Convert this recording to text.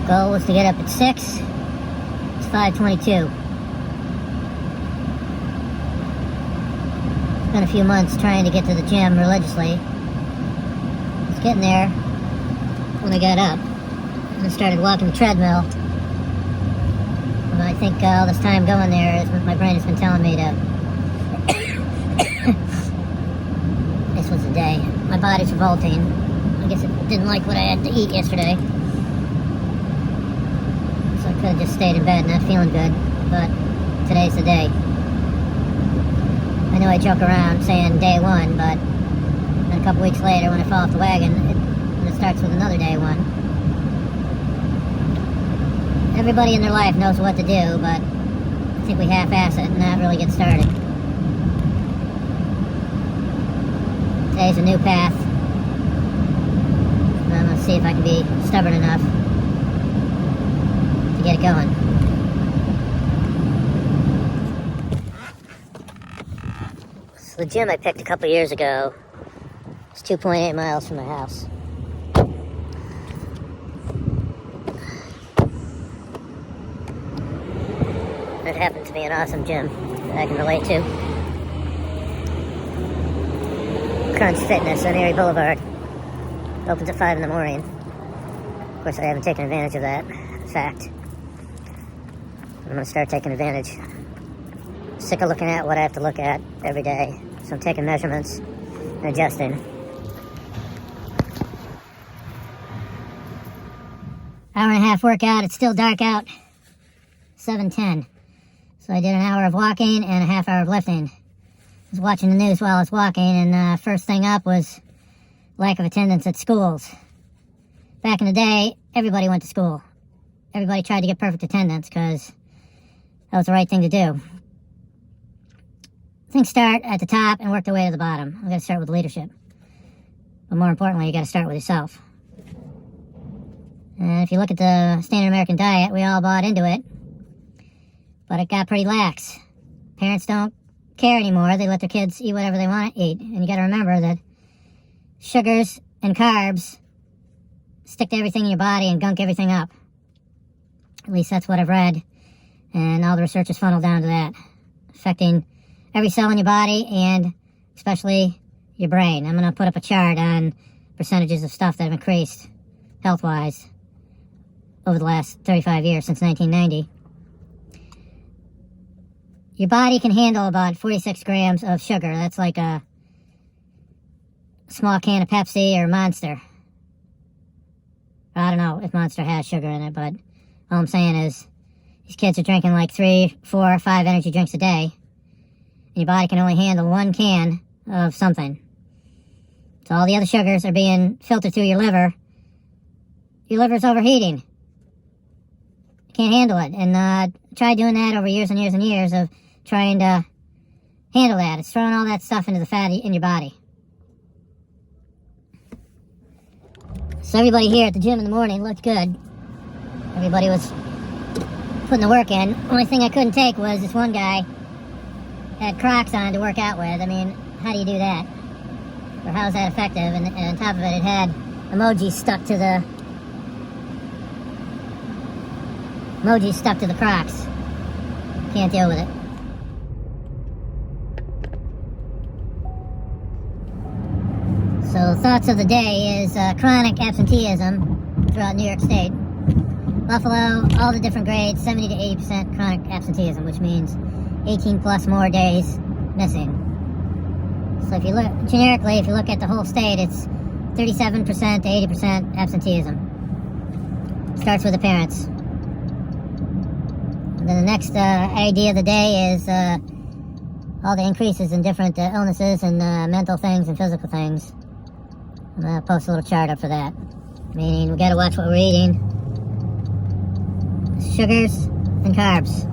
Goal was to get up at 6. It's 5:22. Spent a few months trying to get to the gym religiously. I was getting there when I got up and I started walking the treadmill. And I think all this time going there is my brain has been telling me to this was the day. My body's revolting. I guess it didn't like what I had to eat yesterday. So I could have just stayed in bed, not feeling good. But today's the day. I know I joke around saying day one, but then a couple weeks later when I fall off the wagon, it starts with another day one. Everybody in their life knows what to do, but I think we half-ass it and not really get started. Today's a new path. And I'm going to see if I can be stubborn enough to get it going. So the gym I picked a couple years ago is 2.8 miles from my house. It happened to be an awesome gym that I can relate to. Crunch Fitness on Erie Boulevard. Opens at 5 in the morning. Of course, I haven't taken advantage of that fact. I'm going to start taking advantage. Sick of looking at what I have to look at every day. So I'm taking measurements and adjusting. Hour and a half workout. It's still dark out. 7:10. So I did an hour of walking and a half hour of lifting. I was watching the news while I was walking, and first thing up was lack of attendance at schools. Back in the day, everybody went to school. Everybody tried to get perfect attendance because that was the right thing to do. Things start at the top and work their way to the bottom. We've got to start with leadership. But more importantly, you got to start with yourself. And if you look at the standard American diet, we all bought into it. But it got pretty lax. Parents don't care anymore. They let their kids eat whatever they want to eat. And you got to remember that sugars and carbs stick to everything in your body and gunk everything up. At least that's what I've read. And all the research is funneled down to that. Affecting every cell in your body and especially your brain. I'm going to put up a chart on percentages of stuff that have increased health-wise over the last 35 years, since 1990. Your body can handle about 46 grams of sugar. That's like a small can of Pepsi or Monster. I don't know if Monster has sugar in it, but all I'm saying is these kids are drinking like 3, 4, 5 energy drinks a day. And your body can only handle 1 can of something. So all the other sugars are being filtered through your liver. Your liver's overheating. You can't handle it. And try doing that over years and years and years of trying to handle that. It's throwing all that stuff into the fat in your body. So everybody here at the gym in the morning looked good. Everybody was putting the work in. Only thing I couldn't take was this one guy had Crocs on to work out with. I mean, how do you do that? Or how is that effective? And on top of it, it had emojis stuck to the Crocs. Can't deal with it. So thoughts of the day is chronic absenteeism throughout New York State. Buffalo, all the different grades, 70 to 80% chronic absenteeism, which means 18 plus more days missing. So if you look, generically, if you look at the whole state, it's 37% to 80% absenteeism. Starts with the parents. And then the next idea of the day is all the increases in different illnesses and mental things and physical things. I'm going to post a little chart up for that. Meaning we got to watch what we're eating. Sugars and carbs.